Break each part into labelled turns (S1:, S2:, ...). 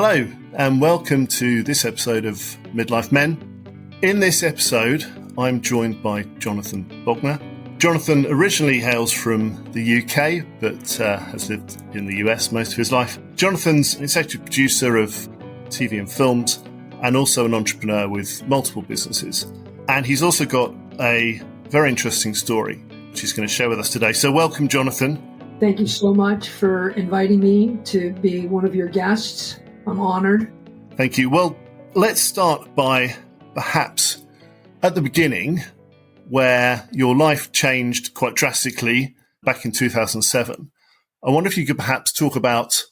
S1: Hello, and welcome to this episode of Midlife Men. In this episode, I'm joined by Jonathan Bogner. Jonathan originally hails from the UK, but has lived in the US most of his life. Jonathan's an executive producer of TV and films, and also an entrepreneur with multiple businesses. And he's also got a very interesting story, which he's going to share with us today. So welcome, Jonathan.
S2: Thank you so much for inviting me to be one of your guests. I'm honored.
S1: Thank you. Well, let's start by perhaps at the beginning, where your life changed quite drastically back in 2007. I wonder if you could perhaps talk about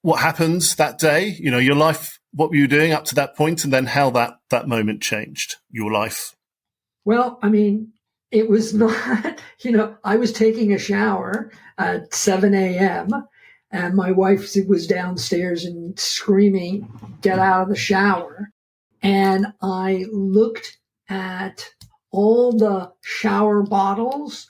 S1: what happened that day, your life, what were you doing up to that point, and then how that moment changed your life.
S2: Well, it was not, I was taking a shower at 7 a.m. and my wife was downstairs and screaming, "Get out of the shower." And I looked at all the shower bottles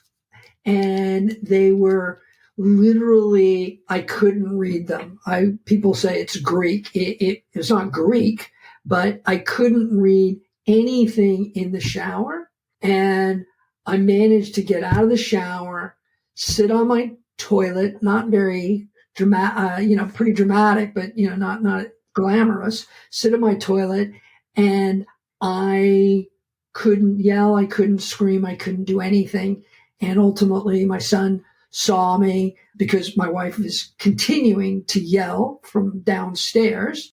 S2: and they were literally, I couldn't read them. People say it's Greek. It's not Greek, but I couldn't read anything in the shower. And I managed to get out of the shower, sit on my toilet, not very dramatic, pretty dramatic, but, not glamorous, sit on my toilet. And I couldn't yell, I couldn't scream, I couldn't do anything. And ultimately my son saw me because my wife was continuing to yell from downstairs.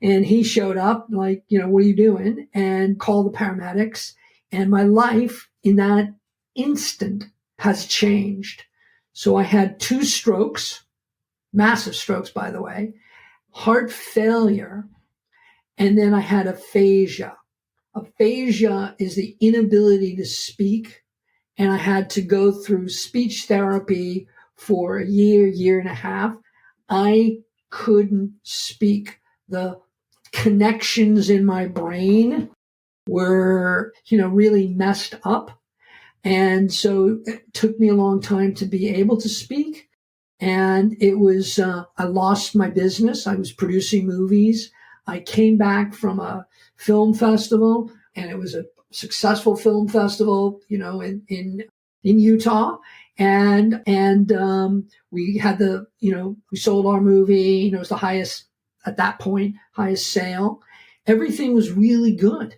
S2: And he showed up like, what are you doing? And called the paramedics. And my life in that instant has changed. So I had 2 strokes, massive strokes, by the way, heart failure, and then I had aphasia. Aphasia is the inability to speak, and I had to go through speech therapy for a year and a half. I couldn't speak. The connections in my brain were, really messed up. And so it took me a long time to be able to speak. And it was, I lost my business. I was producing movies. I came back from a film festival, and it was a successful film festival, in Utah. And we had we sold our movie, it was the highest, at that point, highest sale. Everything was really good.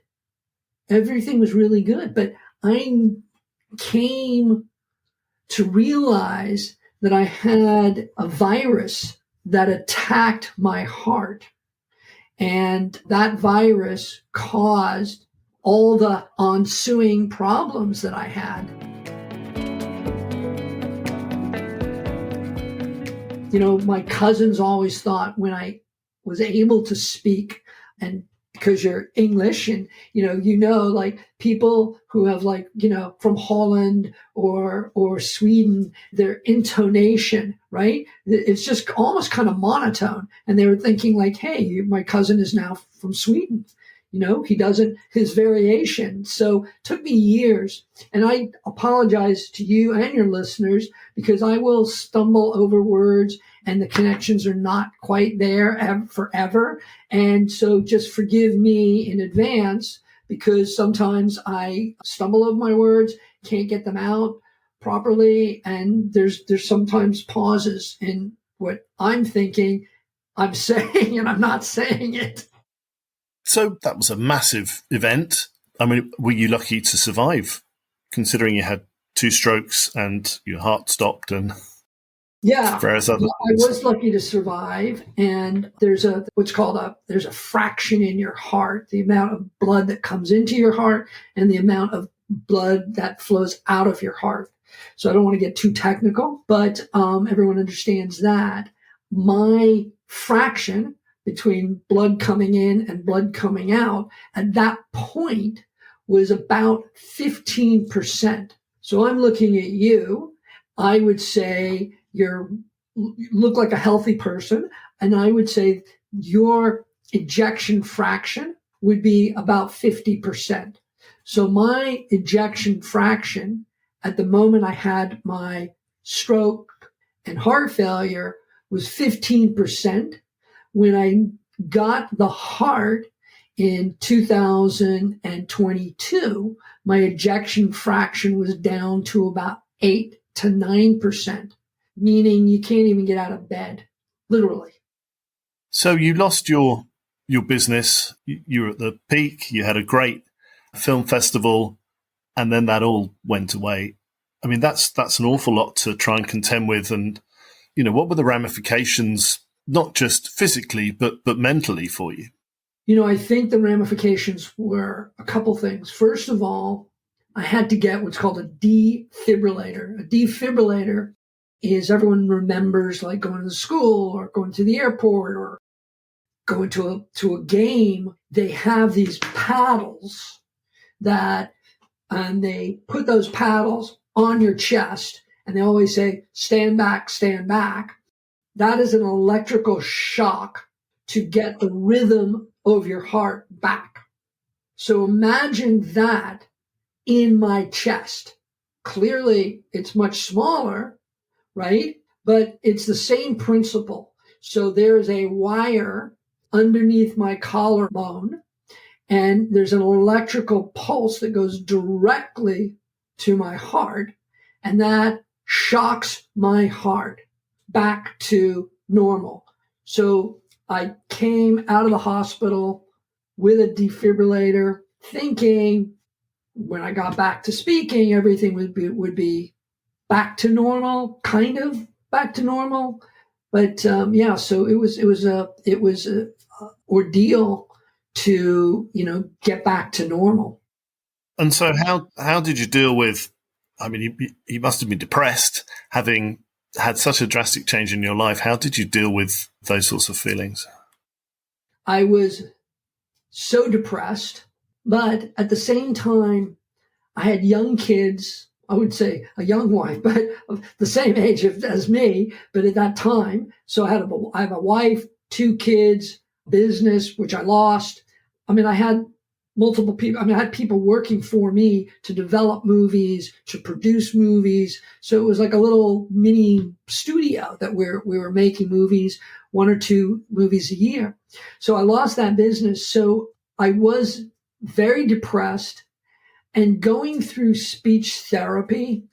S2: But I came to realize that I had a virus that attacked my heart. And that virus caused all the ensuing problems that I had. My cousins always thought when I was able to speak, and because you're English and, like people who have from Holland or Sweden, their intonation, right? It's just almost kind of monotone. And they were thinking like, hey, my cousin is now from Sweden. He doesn't, his variation. So it took me years. And I apologize to you and your listeners because I will stumble over words and the connections are not quite there forever. And so just forgive me in advance because sometimes I stumble over my words, can't get them out properly. And there's sometimes pauses in what I'm thinking, I'm saying, and I'm not saying it.
S1: So that was a massive event. Were you lucky to survive, considering you had 2 strokes and your heart stopped and
S2: yeah,
S1: various other
S2: I was lucky to survive. And there's a fraction in your heart, the amount of blood that comes into your heart and the amount of blood that flows out of your heart. So I don't want to get too technical, but everyone understands that. My fraction between blood coming in and blood coming out at that point was about 15%. So I'm looking at you. I would say you look like a healthy person. And I would say your ejection fraction would be about 50%. So my ejection fraction at the moment I had my stroke and heart failure was 15%. When I got the heart in 2022, my ejection fraction was down to about 8 to 9%, meaning you can't even get out of bed, literally.
S1: So you lost your business. You were at the peak. You had a great film festival, and then that all went away. I mean, that's an awful lot to try and contend with. And, what were the ramifications, not just physically, but mentally for you?
S2: I think the ramifications were a couple things. First of all, I had to get what's called a defibrillator. A defibrillator is, everyone remembers, like going to school or going to the airport or going to a game. They have these paddles and they put those paddles on your chest, and they always say, stand back, stand back. That is an electrical shock to get the rhythm of your heart back. So imagine that in my chest. Clearly, it's much smaller, right? But it's the same principle. So there's a wire underneath my collarbone, and there's an electrical pulse that goes directly to my heart, and that shocks my heart back to normal. So I came out of the hospital with a defibrillator, thinking when I got back to speaking, everything would be back to normal, kind of back to normal. But so it was a ordeal to get back to normal.
S1: And so how did you deal with? I mean, you must have been depressed, having had such a drastic change in your life. How did you deal with those sorts of feelings?
S2: I was so depressed, but at the same time, I had young kids. I would say a young wife, but of the same age as me, but at that time. So I have a wife, 2 kids, business, which I lost. I mean, I had multiple people. I mean, I had people working for me to develop movies, to produce movies. So it was like a little mini studio that we were making movies, 1 or 2 movies a year. So I lost that business. So I was very depressed and going through speech therapy.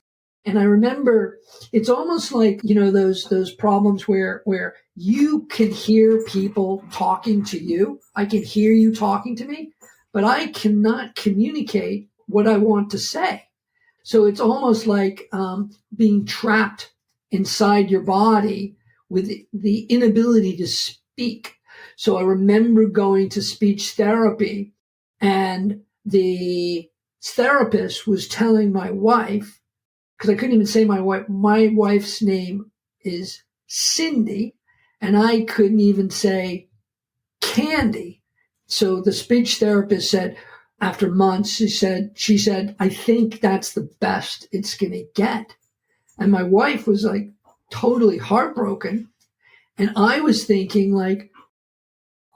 S2: And I remember it's almost like, those problems where you can hear people talking to you. I can hear you talking to me, but I cannot communicate what I want to say. So it's almost like being trapped inside your body with the inability to speak. So I remember going to speech therapy, and the therapist was telling my wife, because I couldn't even say my wife's name is Cindy, and I couldn't even say Candy. So the speech therapist said, after months, she said, I think that's the best it's going to get. And my wife was like totally heartbroken. And I was thinking, like,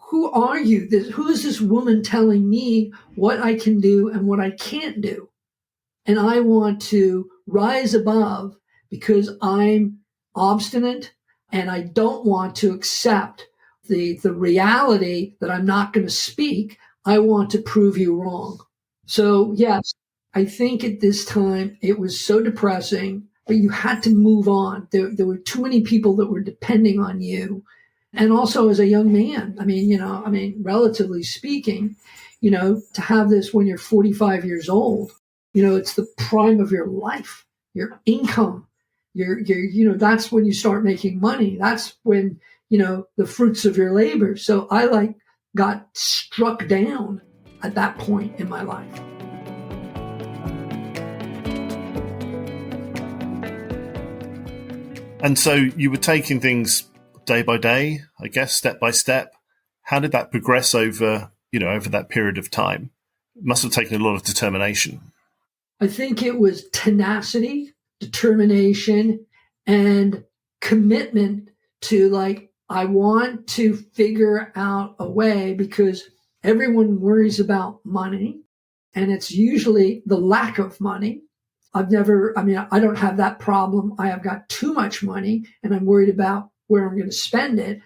S2: who are you? Who is this woman telling me what I can do and what I can't do? And I want to rise above because I'm obstinate and I don't want to accept the reality that I'm not going to speak. I want to prove you wrong. So yes, I think at this time it was so depressing, but you had to move on. There were too many people that were depending on you. And also as a young man, relatively speaking, to have this when you're 45 years old, it's the prime of your life, your income, that's when you start making money. That's when, the fruits of your labor. So I got struck down at that point in my life.
S1: And so you were taking things day by day, I guess, step by step. How did that progress over that period of time? It must have taken a lot of determination.
S2: I think it was tenacity, determination, and commitment to I want to figure out a way, because everyone worries about money, and it's usually the lack of money. I don't have that problem. I have got too much money and I'm worried about where I'm going to spend it.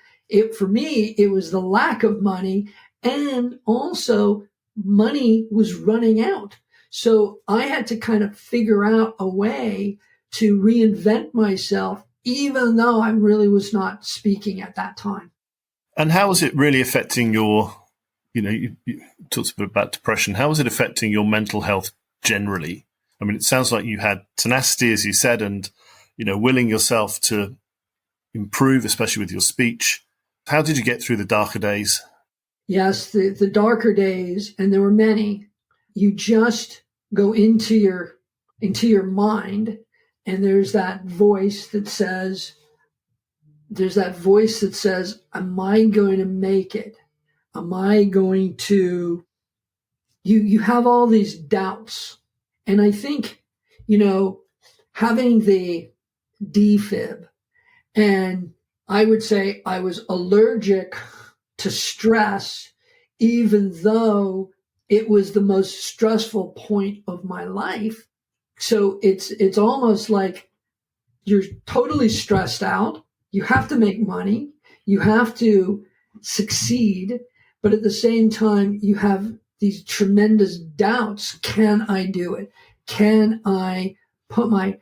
S2: For me, it was the lack of money, and also money was running out. So I had to kind of figure out a way to reinvent myself, even though I really was not speaking at that time.
S1: And how was it really affecting your, you talked a bit about depression. How was it affecting your mental health generally? I mean, it sounds like you had tenacity, as you said, and, willing yourself to improve, especially with your speech. How did you get through the darker days?
S2: Yes, the darker days, and there were many. You just go into your mind, and there's that voice that says, am I going to make it? Am I going to, you have all these doubts. And I think, having the defib, and I would say I was allergic to stress, even though it was the most stressful point of my life. So it's almost like you're totally stressed out. You have to make money. You have to succeed. But at the same time, you have these tremendous doubts. Can I do it? Can I put my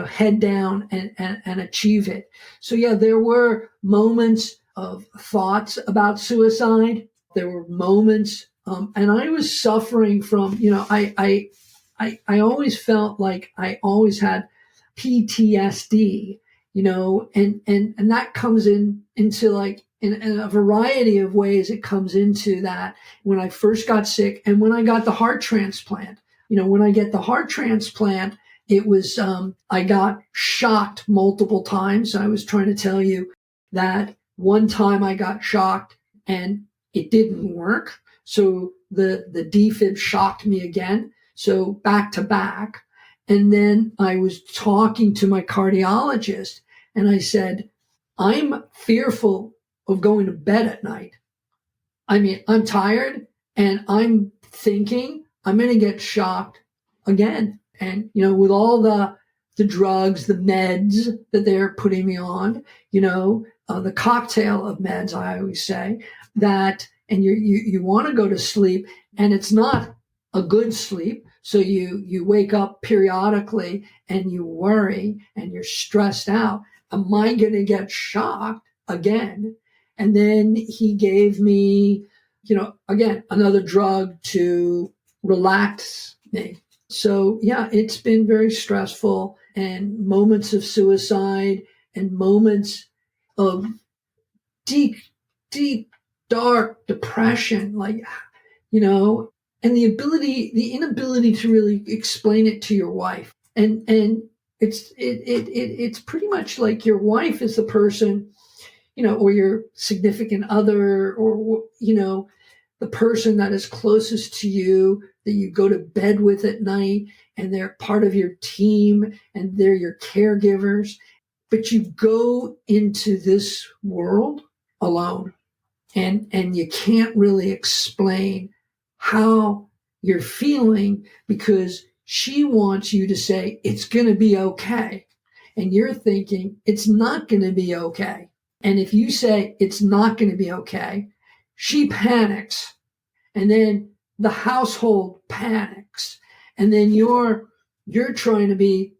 S2: head down and achieve it? So yeah, there were moments of thoughts about suicide. There were moments, and I was suffering from, I always felt like I always had PTSD, and that comes into like, in a variety of ways. It comes into that when I first got sick and when I got the heart transplant. When I get the heart transplant, it was, I got shocked multiple times. I was trying to tell you that one time I got shocked and it didn't work. So the defib shocked me again. So back to back. And then I was talking to my cardiologist and I said, I'm fearful of going to bed at night. I mean, I'm tired and I'm thinking I'm going to get shocked again. And, with all the drugs, the meds that they're putting me on, the cocktail of meds, I always say that, and you want to go to sleep and it's not a good sleep. So you wake up periodically and you worry and you're stressed out. Am I going to get shocked again? And then he gave me, again, another drug to relax me. So yeah, it's been very stressful, and moments of suicide and moments of deep, deep, dark depression, like, and the inability to really explain it to your wife. And it's pretty much like your wife is the person, or your significant other, or, the person that is closest to you, that you go to bed with at night, and they're part of your team and they're your caregivers. But you go into this world alone, and you can't really explain how you're feeling, because she wants you to say it's going to be okay. And you're thinking it's not going to be okay. And if you say it's not going to be okay, she panics. And then the household panics. And then you're trying to be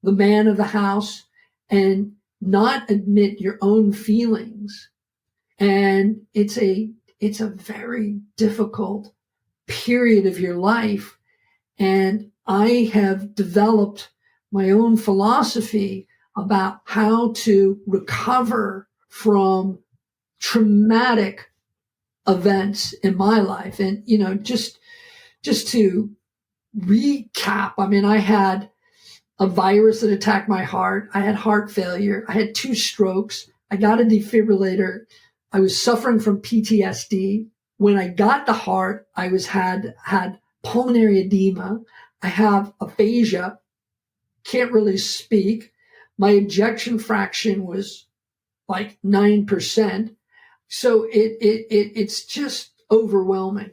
S2: the man of the house and not admit your own feelings. And it's a very difficult period of your life. And I have developed my own philosophy about how to recover from traumatic events in my life. And, just to recap, I mean, I had a virus that attacked my heart. I had heart failure. I had 2 strokes. I got a defibrillator. I was suffering from PTSD. When I got the heart, I had pulmonary edema. I have aphasia, can't really speak. My ejection fraction was like 9%. So it's just overwhelming.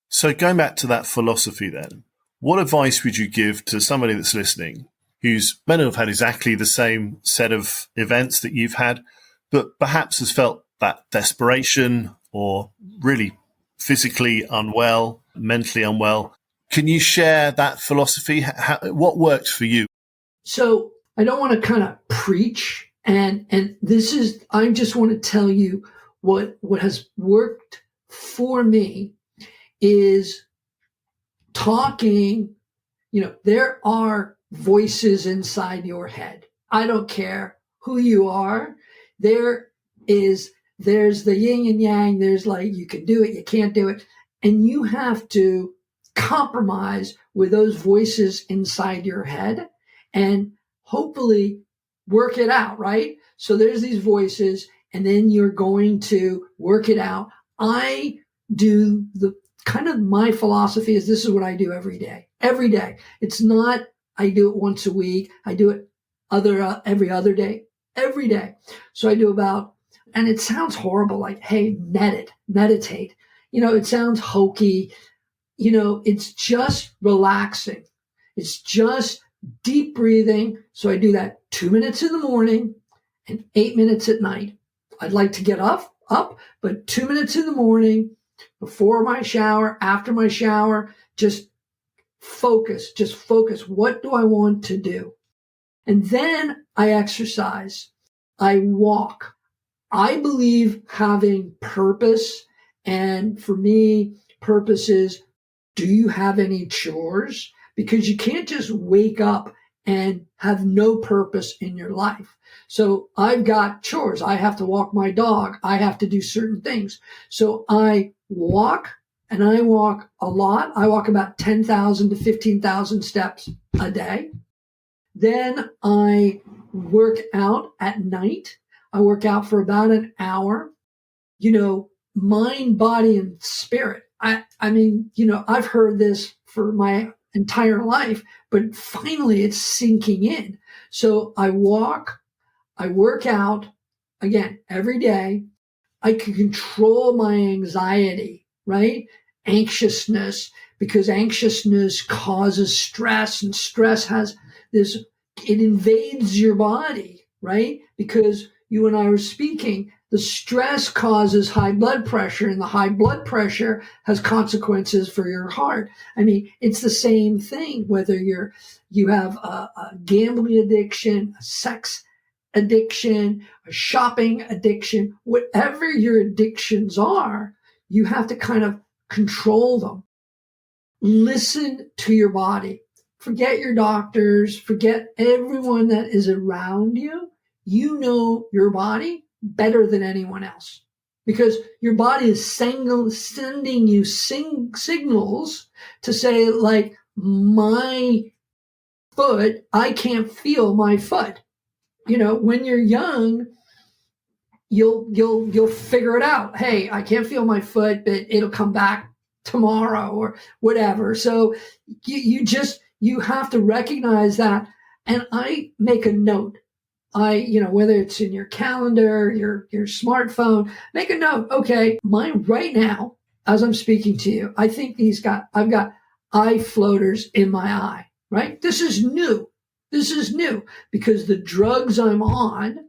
S1: So going back to that philosophy then, what advice would you give to somebody that's listening who's may not have had exactly the same set of events that you've had, but perhaps has felt that desperation or really physically unwell, mentally unwell. Can you share that philosophy? What worked for you?
S2: So I don't want to kind of preach, and this is, I just want to tell you what has worked for me is talking. There are voices inside your head. I don't care who you are. There's the yin and yang. There's like, you can do it, you can't do it. And you have to compromise with those voices inside your head and hopefully work it out, right? So there's these voices, and then you're going to work it out. I do the kind of, my philosophy is this is what I do every day. Every day. It's not, I do it once a week. I do it every other day, every day. So I do about, and it sounds horrible, like, hey, meditate. It sounds hokey. It's just relaxing. It's just deep breathing. So I do that 2 minutes in the morning and 8 minutes at night. I'd like to get up, but 2 minutes in the morning, before my shower, after my shower, just focus. What do I want to do? And then I exercise. I walk. I believe having purpose. And for me, purpose is, do you have any chores? Because you can't just wake up and have no purpose in your life. So I've got chores. I have to walk my dog. I have to do certain things. So I walk, and I walk a lot. I walk about 10,000 to 15,000 steps a day. Then I work out at night. I work out for about an hour. Mind, body, and spirit. I mean, I've heard this for my entire life, but finally it's sinking in. So I walk, I work out, again, every day. I can control my anxiety, right? Anxiousness, because anxiousness causes stress, and stress has this, it invades your body, right? Because you and I were speaking, the stress causes high blood pressure, and the high blood pressure has consequences for your heart. I mean, it's the same thing, whether you have a gambling addiction, a sex addiction, a shopping addiction, whatever your addictions are, you have to kind of control them. Listen to your body. Forget your doctors, forget everyone that is around you. You know your body better than anyone else, because your body is sending you signals to say, like, my foot, I can't feel my foot. When you're young, you'll figure it out. Hey, I can't feel my foot, but it'll come back tomorrow or whatever. So you have to recognize that. And I make a note. Whether it's in your calendar, your smartphone, make a note. Okay, mine right now, as I'm speaking to you, I think I've got eye floaters in my eye, right? This is new because the drugs I'm on,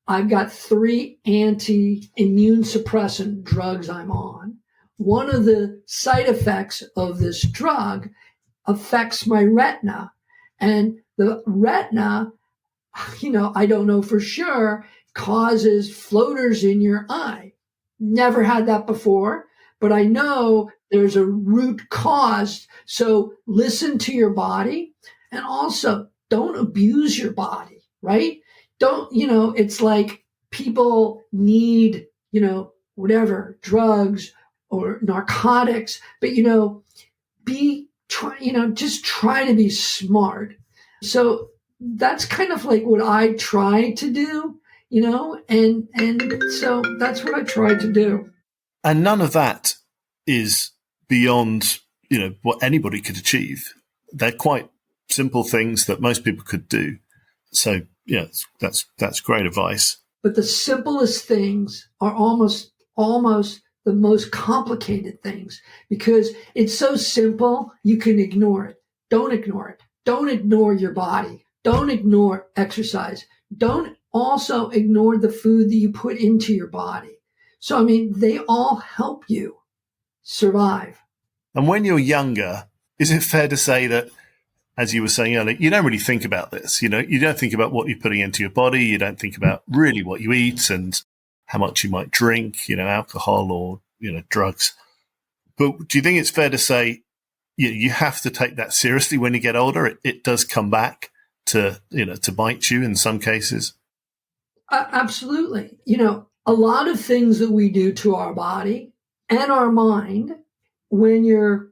S2: I've got 3 anti-immune suppressant drugs I'm on. One of the side effects of this drug affects my retina, and the retina, I don't know for sure, causes floaters in your eye. Never had that before, but I know there's a root cause. So listen to your body, and also don't abuse your body, right? Don't, it's like people need, whatever, drugs or narcotics, but, just try to be smart. So that's kind of like what I try to do, and so that's what I try to do.
S1: And none of that is beyond, what anybody could achieve. They're quite simple things that most people could do. So, that's great advice.
S2: But the simplest things are almost the most complicated things, because it's so simple, you can ignore it. Don't ignore it. Don't ignore your body. Don't ignore exercise. Don't also ignored the food that you put into your body. So, I mean, they all help you survive.
S1: And when you're younger, is it fair to say that, as you were saying earlier, you don't really think about this? You don't think about what you're putting into your body. You don't think about really what you eat and how much you might drink, alcohol or, drugs. But do you think it's fair to say you have to take that seriously when you get older? It does come back to bite you in some cases.
S2: Absolutely. A lot of things that we do to our body and our mind when you're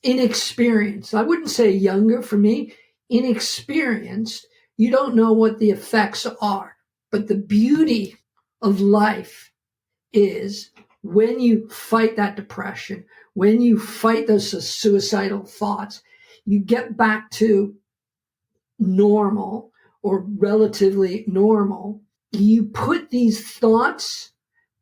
S2: inexperienced, I wouldn't say younger for me, inexperienced, you don't know what the effects are. But the beauty of life is when you fight that depression, when you fight those suicidal thoughts, you get back to normal or relatively normal. You put these thoughts,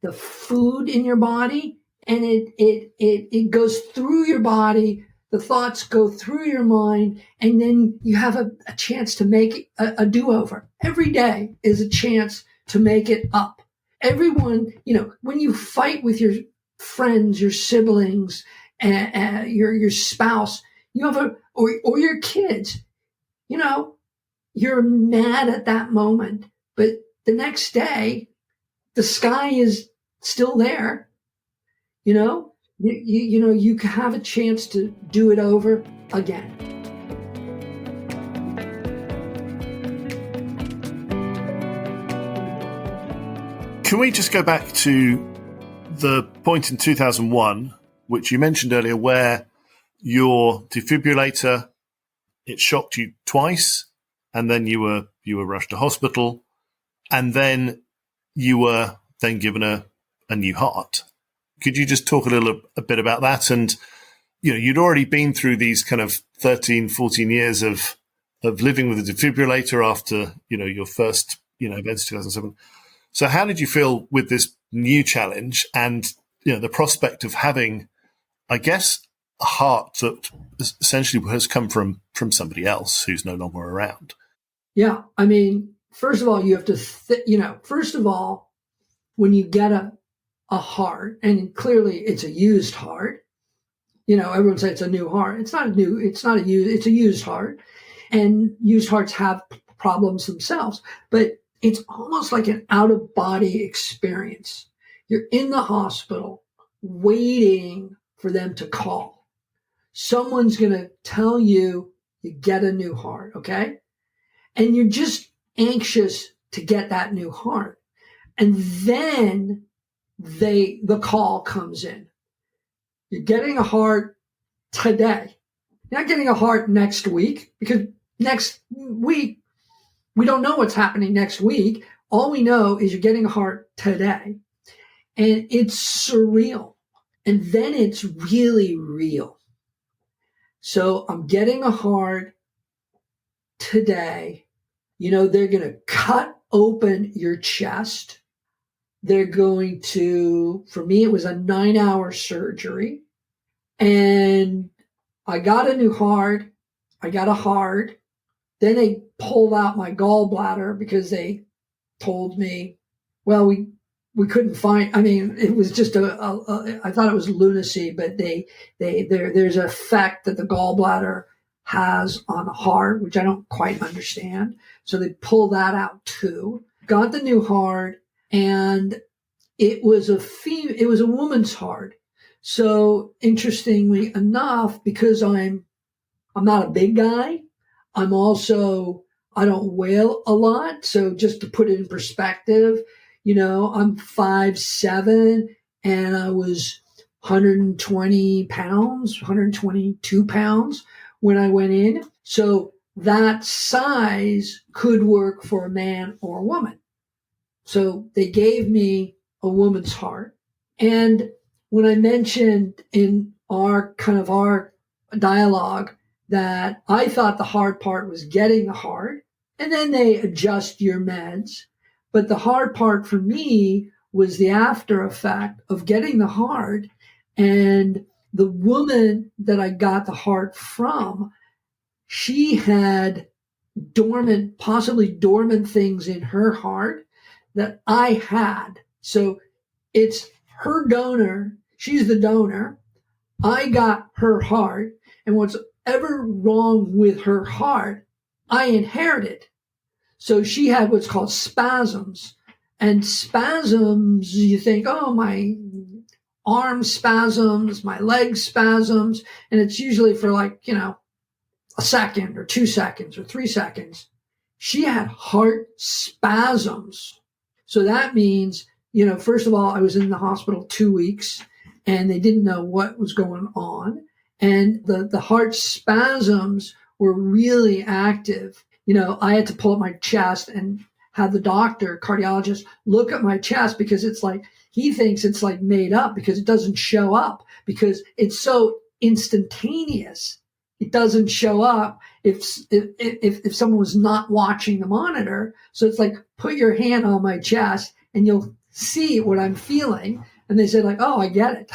S2: the food in your body, and it goes through your body. The thoughts go through your mind, and then you have a chance to make a do-over. Every day is a chance to make it up. Everyone, when you fight with your friends, your siblings, your spouse, you have or your kids, you're mad at that moment, but the next day, the sky is still there. You can have a chance to do it over again.
S1: Can we just go back to the point in 2001, which you mentioned earlier, where your defibrillator, it shocked you twice, and then you were rushed to hospital, and then you were then given a new heart. Could you just talk a bit about that? And, you'd already been through these kind of 13, 14 years of living with a defibrillator after, your first, events in 2007. So how did you feel with this new challenge and, the prospect of having, I guess, a heart that essentially has come from somebody else who's no longer around?
S2: Yeah. I mean, first of all, you have to, first of all, when you get a heart, and clearly it's a used heart, everyone says it's a new heart. It's not it's a used heart, and used hearts have problems themselves, but it's almost like an out-of-body experience. You're in the hospital waiting for them to call. Someone's going to tell you get a new heart, okay? And you're just anxious to get that new heart. And then the call comes in. You're getting a heart today. You're not getting a heart next week, because next week, we don't know what's happening next week. All we know is you're getting a heart today. And it's surreal. And then it's really real. So I'm getting a heart today. They're going to cut open your chest. They're going to, for me, it was a 9-hour surgery. And I got a new heart. I got a heart. Then they pulled out my gallbladder because they told me, well, we couldn't find, it was just I thought it was lunacy, but there's an effect that the gallbladder has on the heart, which I don't quite understand. So they pulled that out too. Got the new heart, and it was a woman's heart. So interestingly enough, because I'm not a big guy, I don't weigh a lot. So just to put it in perspective, I'm 5'7", and I was 120 pounds, 122 pounds when I went in. So that size could work for a man or a woman. So they gave me a woman's heart. And when I mentioned in our dialogue that I thought the hard part was getting the heart, and then they adjust your meds. But the hard part for me was the after effect of getting the heart. And the woman that I got the heart from, she had possibly dormant things in her heart that I had. So it's her donor. She's the donor. I got her heart. And what's ever wrong with her heart, I inherited. So she had what's called spasms. And spasms, you think, oh, my arm spasms, my leg spasms. And it's usually for like, a second or 2 seconds or 3 seconds. She had heart spasms. So that means, first of all, I was in the hospital 2 weeks and they didn't know what was going on. And the heart spasms were really active. I had to pull up my chest and have the doctor, cardiologist, look at my chest because it's like, he thinks it's like made up because it doesn't show up because it's so instantaneous. It doesn't show up if someone was not watching the monitor. So it's like, put your hand on my chest and you'll see what I'm feeling. And they said like, oh, I get it.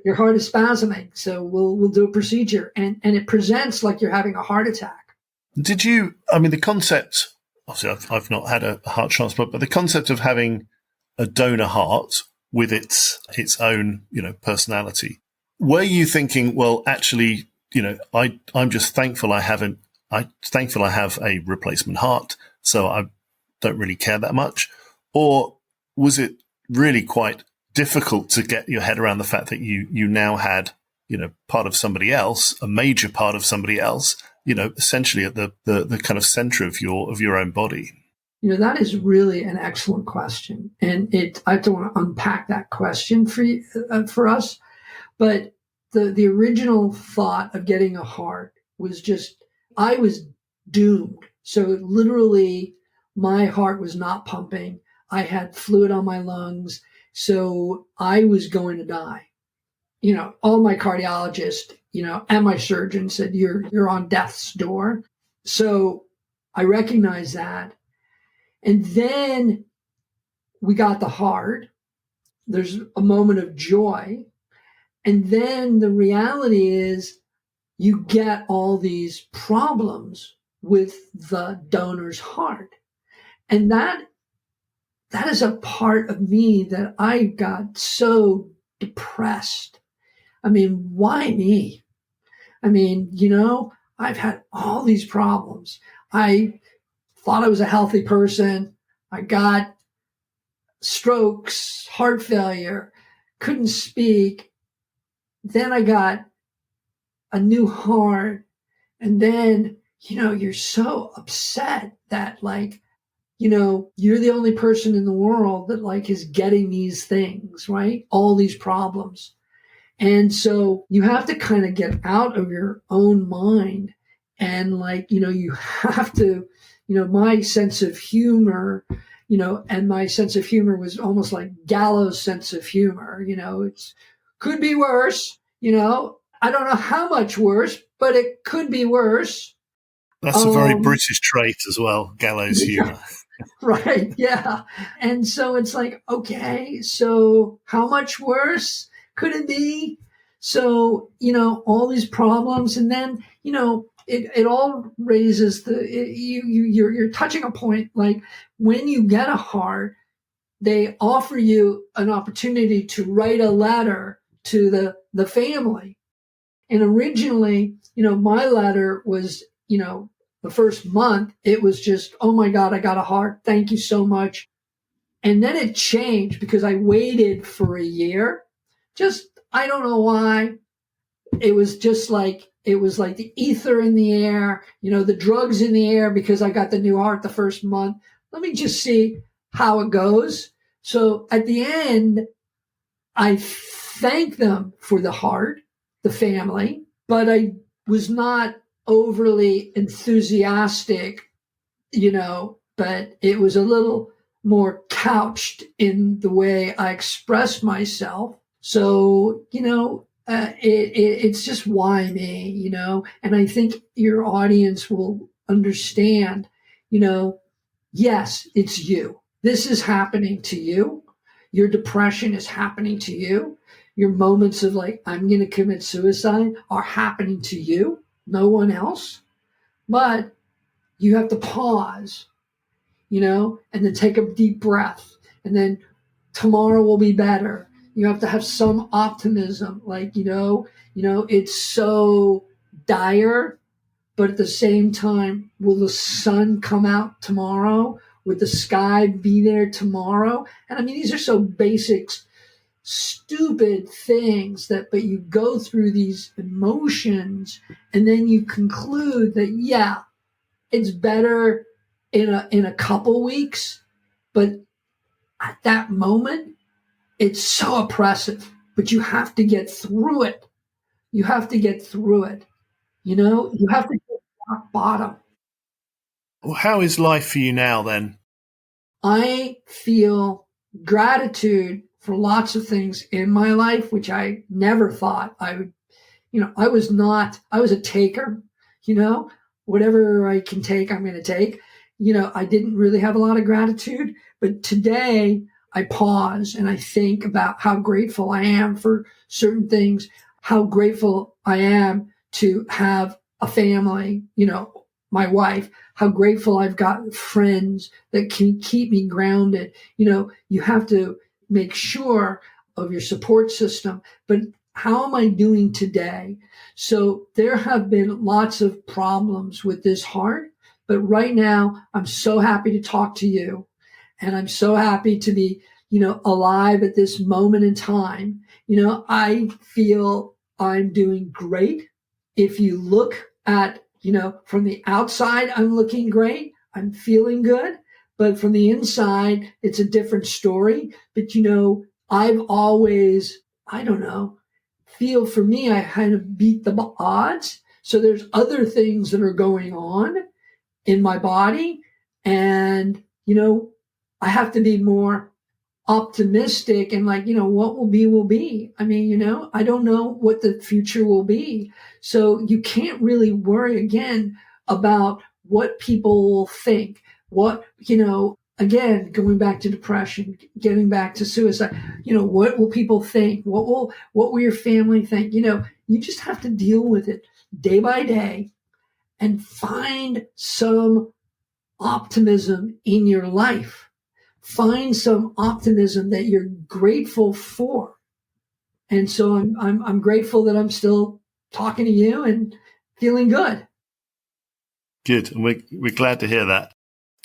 S2: Your heart is spasming. So we'll do a procedure. And it presents like you're having a heart attack.
S1: The concept, obviously I've not had a heart transplant, but the concept of having a donor heart with its own, personality. Were you thinking, well, actually, I'm just thankful I have a replacement heart, so I don't really care that much? Or was it really quite difficult to get your head around the fact that you now had, part of somebody else, a major part of somebody else, essentially at the kind of center of your own body?
S2: That is really an excellent question. And I don't want to unpack that question for us. But the original thought of getting a heart was just, I was doomed. So literally my heart was not pumping. I had fluid on my lungs. So I was going to die. All my cardiologists, and my surgeon said, you're on death's door. So I recognized that. And then we got the heart. There's a moment of joy. And then the reality is you get all these problems with the donor's heart. And that is a part of me that I got so depressed. Why me? I've had all these problems. I thought I was a healthy person. I got strokes, heart failure, couldn't speak. Then I got a new heart. And then, you're so upset that you're the only person in the world that is getting these things, right? All these problems. And so you have to kind of get out of your own mind and you have to, my sense of humor, and my sense of humor was almost like gallows sense of humor, it's could be worse, I don't know how much worse, but it could be worse.
S1: That's a very British trait as well, gallows humor.
S2: Right. Yeah. And so it's like, okay, so how much worse could it be? So, all these problems. And then, it all raises you're touching a point, like when you get a heart, they offer you an opportunity to write a letter to the family. And originally, my letter was, the first month, it was just, oh my God, I got a heart. Thank you so much. And then it changed because I waited for a year. I don't know why. It was like the ether in the air, the drugs in the air because I got the new heart the first month. Let me just see how it goes. So at the end, I thank them for the heart, the family, but I was not overly enthusiastic, but it was a little more couched in the way I expressed myself. So, it's just why me, and I think your audience will understand, yes, it's you. This is happening to you. Your depression is happening to you. Your moments of I'm going to commit suicide are happening to you, no one else. but you have to pause, and then take a deep breath, and then tomorrow will be better. You have to have some optimism, it's so dire, but at the same time, will the sun come out tomorrow? Would the sky be there tomorrow? And I mean, these are so basic, stupid things but you go through these emotions, and then you conclude that, yeah, it's better in a couple weeks, but at that moment, it's so oppressive. But you have to get through it. You have to get through it. You have to get rock bottom.
S1: Well, how is life for you now then?
S2: I feel gratitude for lots of things in my life, which I never thought I would. I was a taker, whatever I can take, I'm going to take. I didn't really have a lot of gratitude, but today I pause and I think about how grateful I am for certain things, how grateful I am to have a family, my wife, how grateful I've got friends that can keep me grounded. You have to make sure of your support system, but how am I doing today? So there have been lots of problems with this heart, but right now I'm so happy to talk to you, and I'm so happy to be, alive at this moment in time. I feel I'm doing great. If you look at, from the outside, I'm looking great. I'm feeling good. But from the inside, it's a different story. But, I've always, feel for me, I kind of beat the odds. So there's other things that are going on in my body. And, I have to be more optimistic and what will be will be. I mean, I don't know what the future will be. So you can't really worry again about what people will think, again, going back to depression, getting back to suicide, what will people think? What will your family think? You just have to deal with it day by day and find some optimism in your life. Find some optimism that you're grateful for. And so I'm grateful that I'm still talking to you and feeling good.
S1: Good. And we're glad to hear that.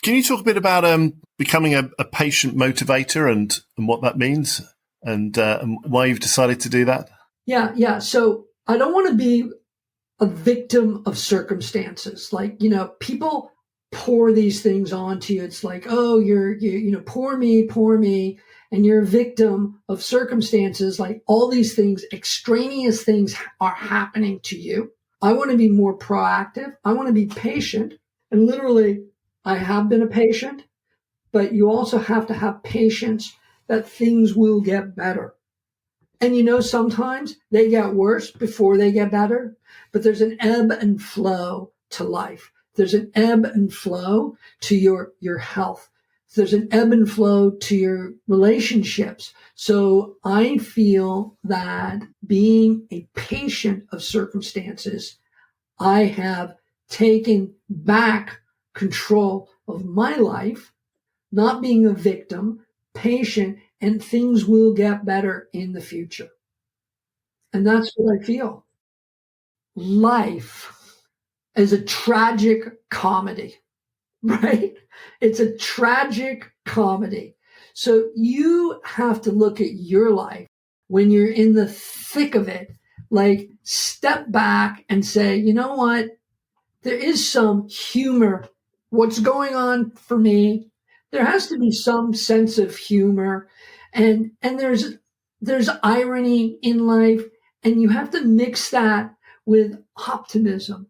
S1: Can you talk a bit about becoming a patient motivator and what that means and why you've decided to do that?
S2: Yeah. So I don't want to be a victim of circumstances. People pour these things onto you. It's like, oh, you're poor me, and you're a victim of circumstances. Like all these things, extraneous things are happening to you. I want to be more proactive. I want to be patient. And literally, I have been a patient, but you also have to have patience that things will get better. And sometimes they get worse before they get better, but there's an ebb and flow to life. There's an ebb and flow to your health. There's an ebb and flow to your relationships. So I feel that being a patient of circumstances, I have taken back control of my life, not being a victim, patient, and things will get better in the future. And that's what I feel. Life is a tragic comedy, right? It's a tragic comedy. So you have to look at your life when you're in the thick of it, step back and say, you know what? There is some humor. What's going on for me? There has to be some sense of humor, and there's irony in life, and you have to mix that with optimism.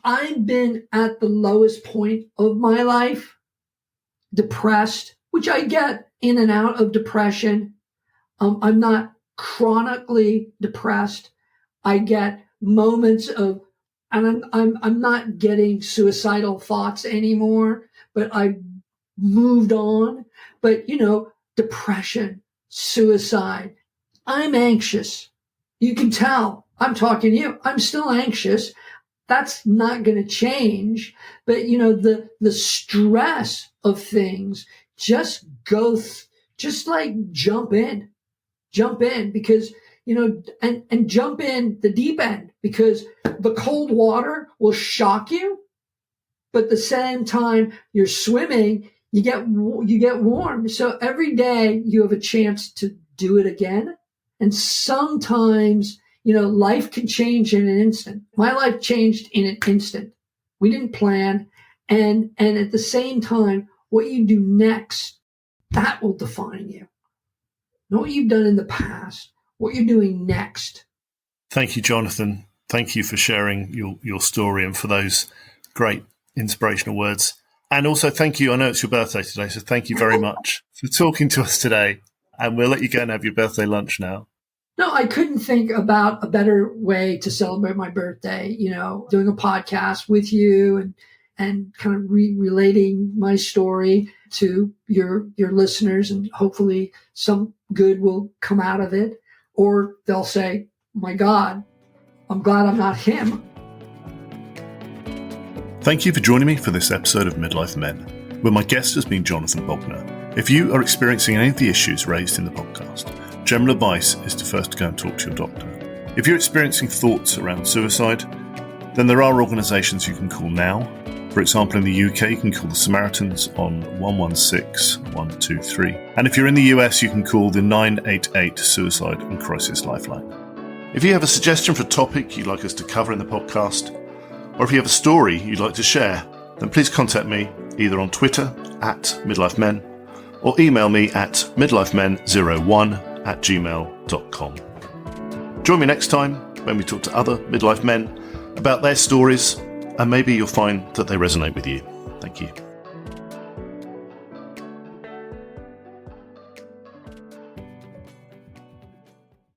S2: I've been at the lowest point of my life, depressed, which I get in and out of depression. I'm not chronically depressed. I get moments of, and I'm not getting suicidal thoughts anymore, but I moved on. But depression, suicide. I'm anxious. You can tell I'm talking to you. I'm still anxious. that's not going to change. But, the stress of things, just just like jump in because, and jump in the deep end, because the cold water will shock you. But at the same time you're swimming, you get warm. So every day you have a chance to do it again. And sometimes, life can change in an instant. My life changed in an instant. We didn't plan. And at the same time, what you do next, that will define you. Not what you've done in the past, what you're doing next.
S1: Thank you, Jonathan. Thank you for sharing your story and for those great inspirational words. And also thank you. I know it's your birthday today, so thank you very much for talking to us today. And we'll let you go and have your birthday lunch now.
S2: No, I couldn't think about a better way to celebrate my birthday, doing a podcast with you and kind of relating my story to your listeners, and hopefully some good will come out of it. Or they'll say, my God, I'm glad I'm not him.
S1: Thank you for joining me for this episode of Midlife Men, where my guest has been Jonathan Bogner. If you are experiencing any of the issues raised in the podcast, general advice is to first go and talk to your doctor. If you're experiencing thoughts around suicide, then there are organisations you can call now. For example, in the UK, you can call the Samaritans on 116 123. And if you're in the US, you can call the 988 Suicide and Crisis Lifeline. If you have a suggestion for a topic you'd like us to cover in the podcast, or if you have a story you'd like to share, then please contact me either on Twitter @MidlifeMen or email me at midlifemen01@gmail.com. Join me next time when we talk to other midlife men about their stories, and maybe you'll find that they resonate with you. Thank you.